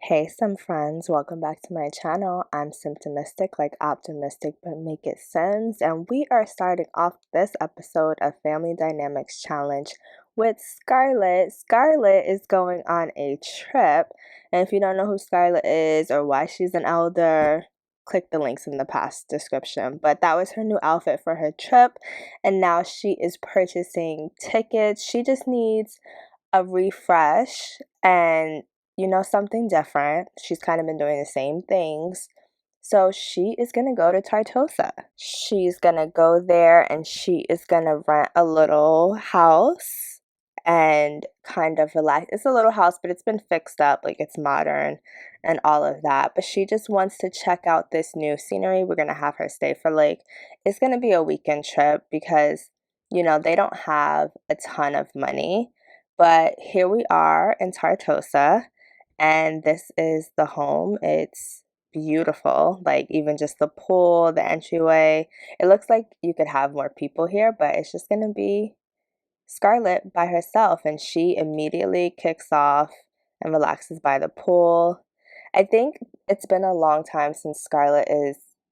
Hey, some friends, welcome back to my channel. I'm symptomistic, like optimistic, but make it sense. And we are starting off this episode of Family Dynamics Challenge with Scarlett. Scarlett is going on a trip. And if you don't know who Scarlett is or why she's an elder, click the links in the past description. But that was her new outfit for her trip. And now she is purchasing tickets. She just needs a refresh and something different. She's kind of been doing the same things. So she is going to go to Tartosa. She's going to go there and she is going to rent a little house and kind of relax. It's a little house, but it's been fixed up, like it's modern and all of that. But she just wants to check out this new scenery. We're going to have her stay for it's going to be a weekend trip because, they don't have a ton of money. But here we are in Tartosa, and this is the home. It's beautiful, like even just the pool, the entryway. It looks like you could have more people here, but it's just gonna be Scarlett by herself, and she immediately kicks off and relaxes by the pool. I think it's been a long time since Scarlett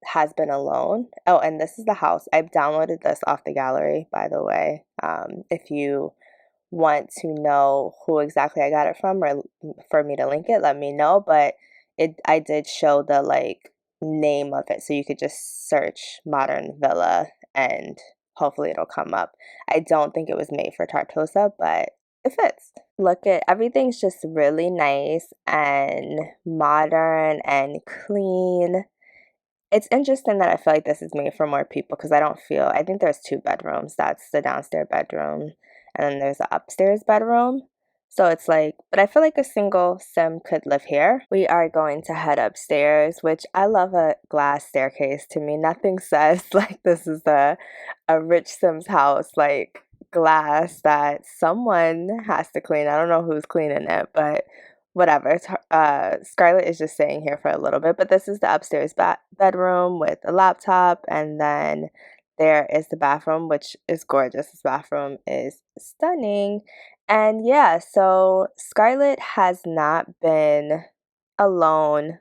has been alone. Oh, and this is the house. I've downloaded this off the gallery, by the way. If you want to know who exactly I got it from or for me to link it, let me know. But I did show the name of it, so you could just search modern villa and hopefully it'll come up. I don't think it was made for Tartosa, but it fits. Look at everything's just really nice and modern and clean. It's interesting that I feel like this is made for more people because I think there's 2 bedrooms. That's the downstairs bedroom, and then there's the upstairs bedroom. So it's but I feel like a single sim could live here. We are going to head upstairs, which I love a glass staircase. To me, nothing says this is a rich sim's house, glass that someone has to clean. I don't know who's cleaning it, but whatever. Scarlett is just staying here for a little bit, but this is the upstairs bedroom with a laptop, and then there is the bathroom, which is gorgeous. This bathroom is stunning. And yeah, so Scarlett has not been alone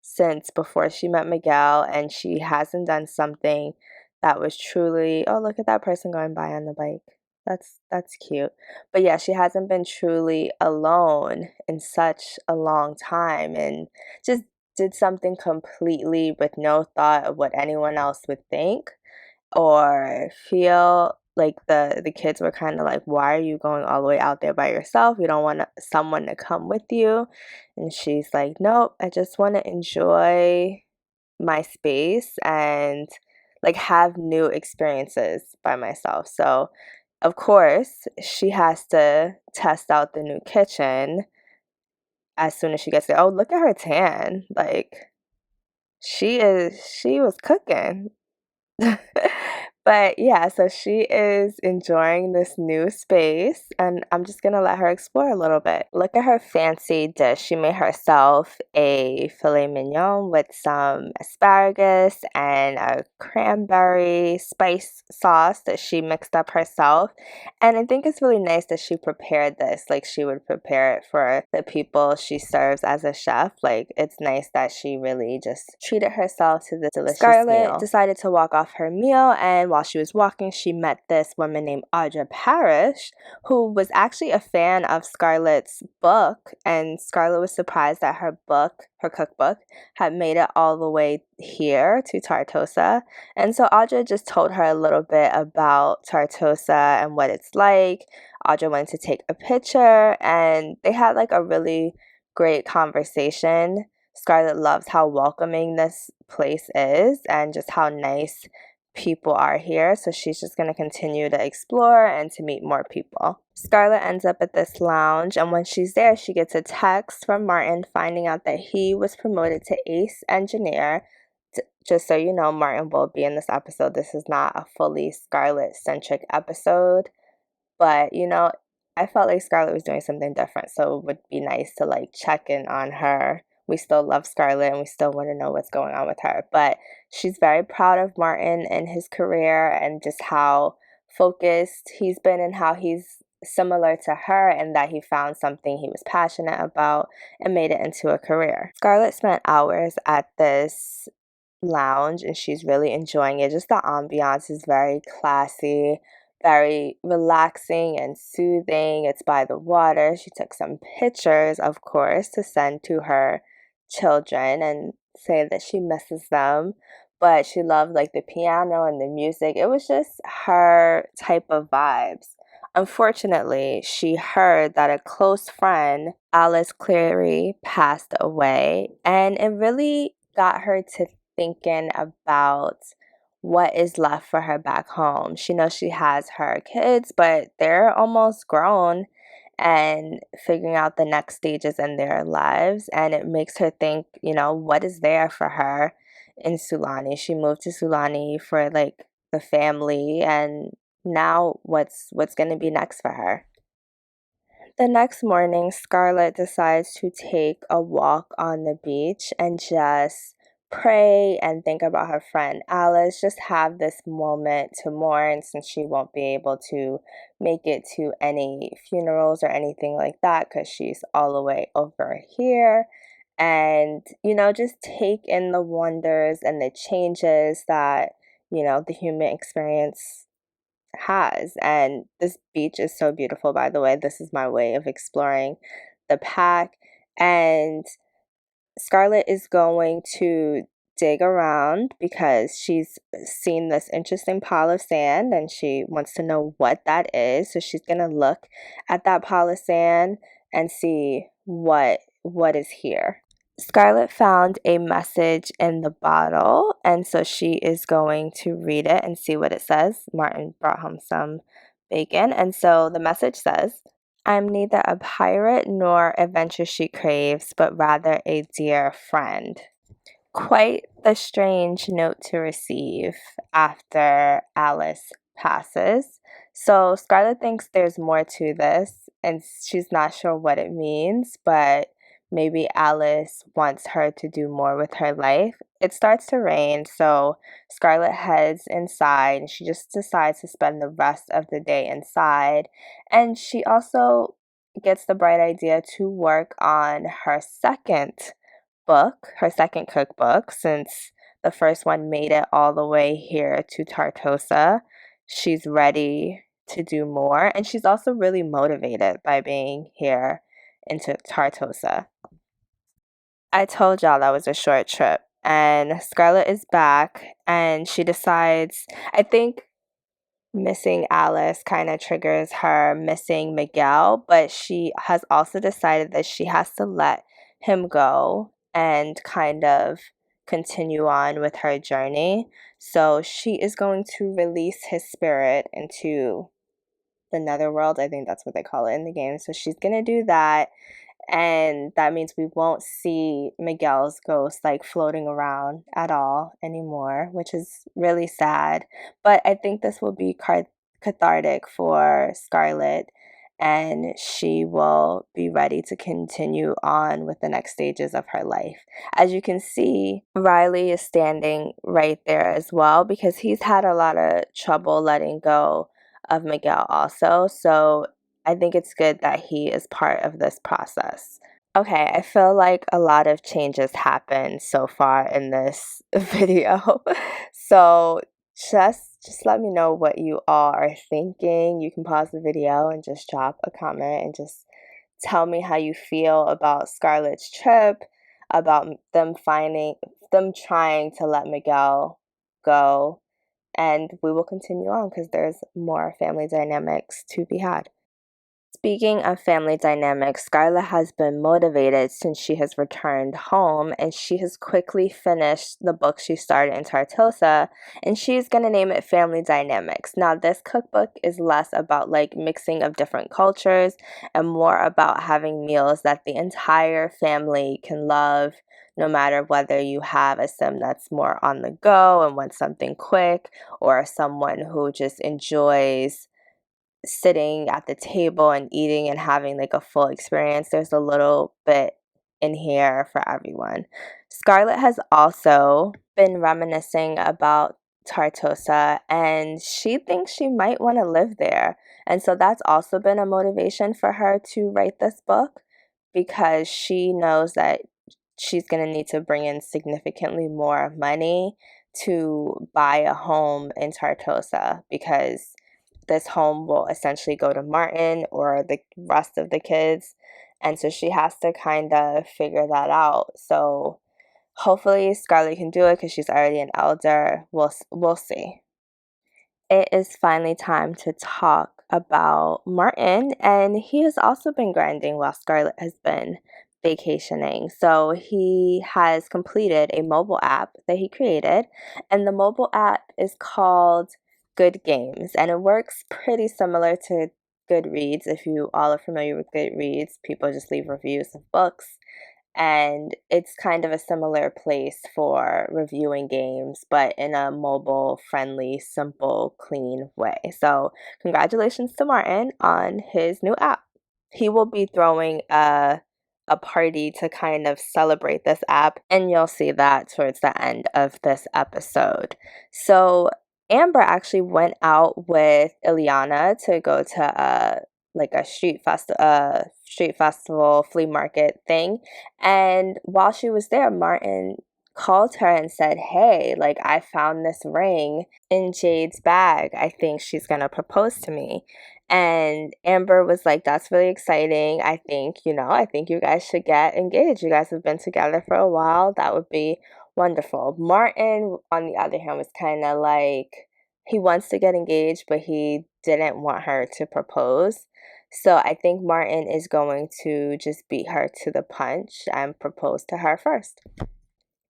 since before she met Miguel, and she hasn't done something that was truly, oh, look at that person going by on the bike. That's cute. But yeah, she hasn't been truly alone in such a long time, and just did something completely with no thought of what anyone else would think or feel. Like the kids were kind of like, why are you going all the way out there by yourself? You don't want someone to come with you. And she's like, nope, I just want to enjoy my space and have new experiences by myself. So of course she has to test out the new kitchen as soon as she gets there. Oh, look at her tan. She was cooking. But yeah, so she is enjoying this new space, and I'm just gonna let her explore a little bit. Look at her fancy dish. She made herself a filet mignon with some asparagus and a cranberry spice sauce that she mixed up herself. And I think it's really nice that she prepared this like she would prepare it for the people she serves as a chef. It's nice that she really just treated herself to the delicious meal. Scarlett decided to walk off her meal, and while she was walking, she met this woman named Audra Parrish, who was actually a fan of Scarlett's book, and Scarlett was surprised that her cookbook, had made it all the way here to Tartosa. And so Audra just told her a little bit about Tartosa and what it's like. Audra wanted to take a picture, and they had a really great conversation. Scarlett loves how welcoming this place is and just how nice people are here, so she's just going to continue to explore and to meet more people. Scarlett ends up at this lounge, and when she's there, she gets a text from Martin finding out that he was promoted to ace engineer. Just so you know, Martin will be in this episode. This is not a fully Scarlett-centric episode, but I felt like Scarlett was doing something different, so it would be nice to check in on her. We still love Scarlett and we still want to know what's going on with her. But she's very proud of Martin and his career and just how focused he's been and how he's similar to her in that he found something he was passionate about and made it into a career. Scarlett spent hours at this lounge and she's really enjoying it. Just the ambiance is very classy, very relaxing and soothing. It's by the water. She took some pictures, of course, to send to her children and say that she misses them. But she loved like the piano and the music. It was just her type of vibes. Unfortunately, she heard that a close friend, Alice Cleary, passed away, and it really got her to thinking about what is left for her back home. She knows she has her kids, but they're almost grown and figuring out the next stages in their lives. And it makes her think, what is there for her in Sulani? She moved to Sulani for like the family, and now what's going to be next for her? The next morning, Scarlett decides to take a walk on the beach and just pray and think about her friend Alice, just have this moment to mourn since she won't be able to make it to any funerals or anything like that because she's all the way over here. And, just take in the wonders and the changes that, the human experience has. And this beach is so beautiful, by the way. This is my way of exploring the pack. And Scarlett is going to dig around because she's seen this interesting pile of sand and she wants to know what that is. So she's going to look at that pile of sand and see what is here. Scarlett found a message in the bottle, and so she is going to read it and see what it says. Martin brought home some bacon, and so the message says, "I'm neither a pirate nor adventure she craves, but rather a dear friend." Quite the strange note to receive after Alice passes. So Scarlett thinks there's more to this, and she's not sure what it means, but maybe Alice wants her to do more with her life. It starts to rain, so Scarlett heads inside and she just decides to spend the rest of the day inside. And she also gets the bright idea to work on her second cookbook, since the first one made it all the way here to Tartosa. She's ready to do more, and she's also really motivated by being here into Tartosa. I told y'all that was a short trip, and Scarlett is back, and she decides, I think missing Alice kind of triggers her missing Miguel, but she has also decided that she has to let him go and kind of continue on with her journey. So she is going to release his spirit into the netherworld. I think that's what they call it in the game. So she's going to do that, and that means we won't see Miguel's ghost like floating around at all anymore, which is really sad. But I think this will be cathartic for Scarlett, and she will be ready to continue on with the next stages of her life. As you can see, Riley is standing right there as well because he's had a lot of trouble letting go of Miguel also. So I think it's good that he is part of this process. Okay, I feel like a lot of changes happened so far in this video. So just let me know what you all are thinking. You can pause the video and just drop a comment and just tell me how you feel about Scarlett's trip, about them trying to let Miguel go, and we will continue on because there's more family dynamics to be had. Speaking of family dynamics, Scarlett has been motivated since she has returned home, and she has quickly finished the book she started in Tartosa, and she's going to name it Family Dynamics. Now, this cookbook is less about like mixing of different cultures and more about having meals that the entire family can love, no matter whether you have a sim that's more on the go and wants something quick, or someone who just enjoys sitting at the table and eating and having like a full experience. There's a little bit in here for everyone. Scarlett has also been reminiscing about Tartosa, and she thinks she might want to live there. And so that's also been a motivation for her to write this book, because she knows that she's going to need to bring in significantly more money to buy a home in Tartosa, because this home will essentially go to Martin or the rest of the kids. And so she has to kind of figure that out. So hopefully Scarlett can do it because she's already an elder. We'll see. It is finally time to talk about Martin, and he has also been grinding while Scarlett has been vacationing. So he has completed a mobile app that he created, and the mobile app is called Good Games, and it works pretty similar to Goodreads. If you all are familiar with Goodreads, people just leave reviews of books, and it's kind of a similar place for reviewing games, but in a mobile friendly, simple, clean way. So congratulations to Martin on his new app. He will be throwing a party to kind of celebrate this app, and you'll see that towards the end of this episode. So Amber actually went out with Ileana to go to like a street festival flea market thing, and while she was there, Martin called her and said, "Hey, like, I found this ring in Jade's bag. I think she's gonna propose to me." And Amber was like, "That's really exciting. I think you guys should get engaged. You guys have been together for a while. That would be wonderful." Martin, on the other hand, was kind of like, he wants to get engaged, but he didn't want her to propose. So I think Martin is going to just beat her to the punch and propose to her first.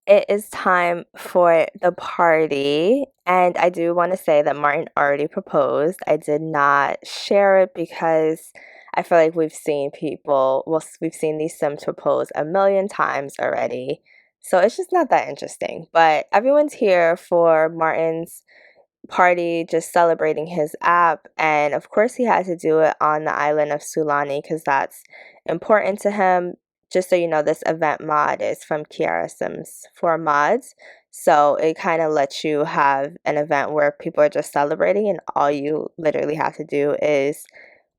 It is time for the party, and I do want to say that Martin already proposed. I did not share it because I feel like we've seen these Sims propose a million times already. So it's just not that interesting. But everyone's here for Martin's party, just celebrating his app, and of course he had to do it on the island of Sulani because that's important to him. Just so you know, this event mod is from Kiara Sims 4 mods, so it kind of lets you have an event where people are just celebrating and all you literally have to do is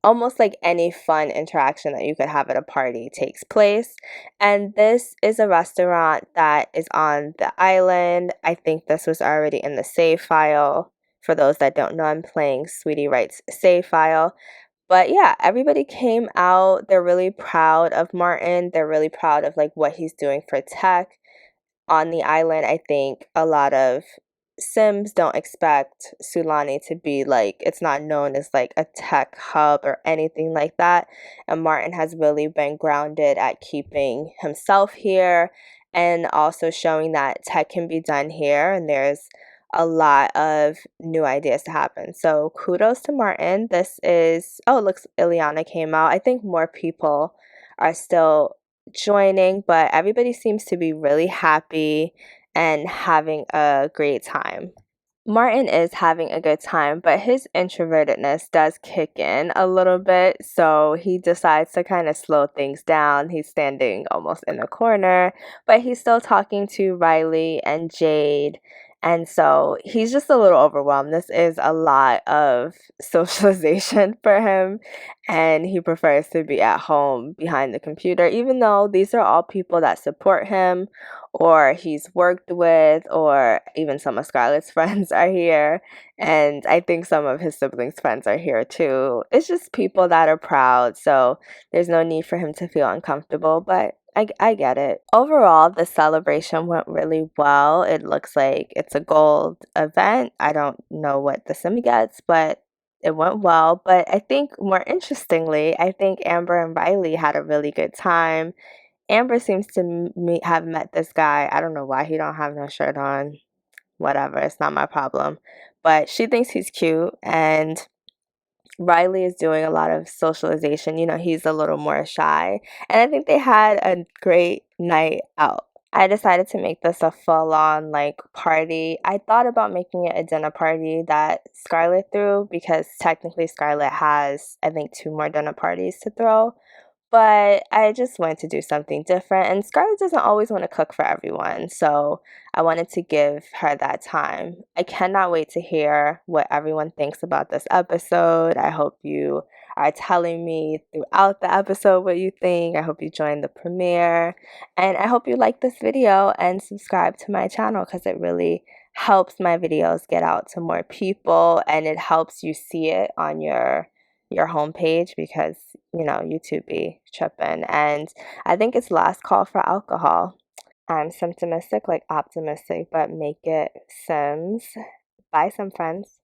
almost like any fun interaction that you could have at a party takes place. And this is a restaurant that is on the island. I think this was already in the save file. For those that don't know, I'm playing Sweetiewright's save file. But yeah, everybody came out. They're really proud of Martin. They're really proud of like what he's doing for tech on the island. I think a lot of Sims don't expect Sulani to be like, it's not known as like a tech hub or anything like that. And Martin has really been grounded at keeping himself here and also showing that tech can be done here, and there's a lot of new ideas to happen. So kudos to Martin. Oh, it looks Ileana came out. I think more people are still joining, but everybody seems to be really happy and having a great time. Martin is having a good time, but his introvertedness does kick in a little bit, so he decides to kind of slow things down. He's standing almost in a corner, but he's still talking to Riley and Jade, and so he's just a little overwhelmed. This is a lot of socialization for him, and he prefers to be at home behind the computer, even though these are all people that support him or he's worked with, or even some of Scarlett's friends are here. And I think some of his siblings' friends are here too. It's just people that are proud, so there's no need for him to feel uncomfortable, but I get it. Overall, the celebration went really well. It looks like it's a gold event. I don't know what the sim gets, but it went well. But I think more interestingly, I think Amber and Riley had a really good time. Amber seems to have met this guy. I don't know why he don't have no shirt on. Whatever, it's not my problem. But she thinks he's cute, and Riley is doing a lot of socialization. You know, he's a little more shy. And I think they had a great night out. I decided to make this a full-on like party. I thought about making it a dinner party that Scarlett threw, because technically Scarlett has, I think, 2 more dinner parties to throw. but I just wanted to do something different. And Scarlett doesn't always want to cook for everyone, so I wanted to give her that time. I cannot wait to hear what everyone thinks about this episode. I hope you are telling me throughout the episode what you think. I hope you join the premiere, and I hope you like this video and subscribe to my channel because it really helps my videos get out to more people, and it helps you see it on your homepage because YouTube be tripping. And I think it's last call for alcohol. I'm symptomistic, like optimistic, but make it Sims. Bye, some friends.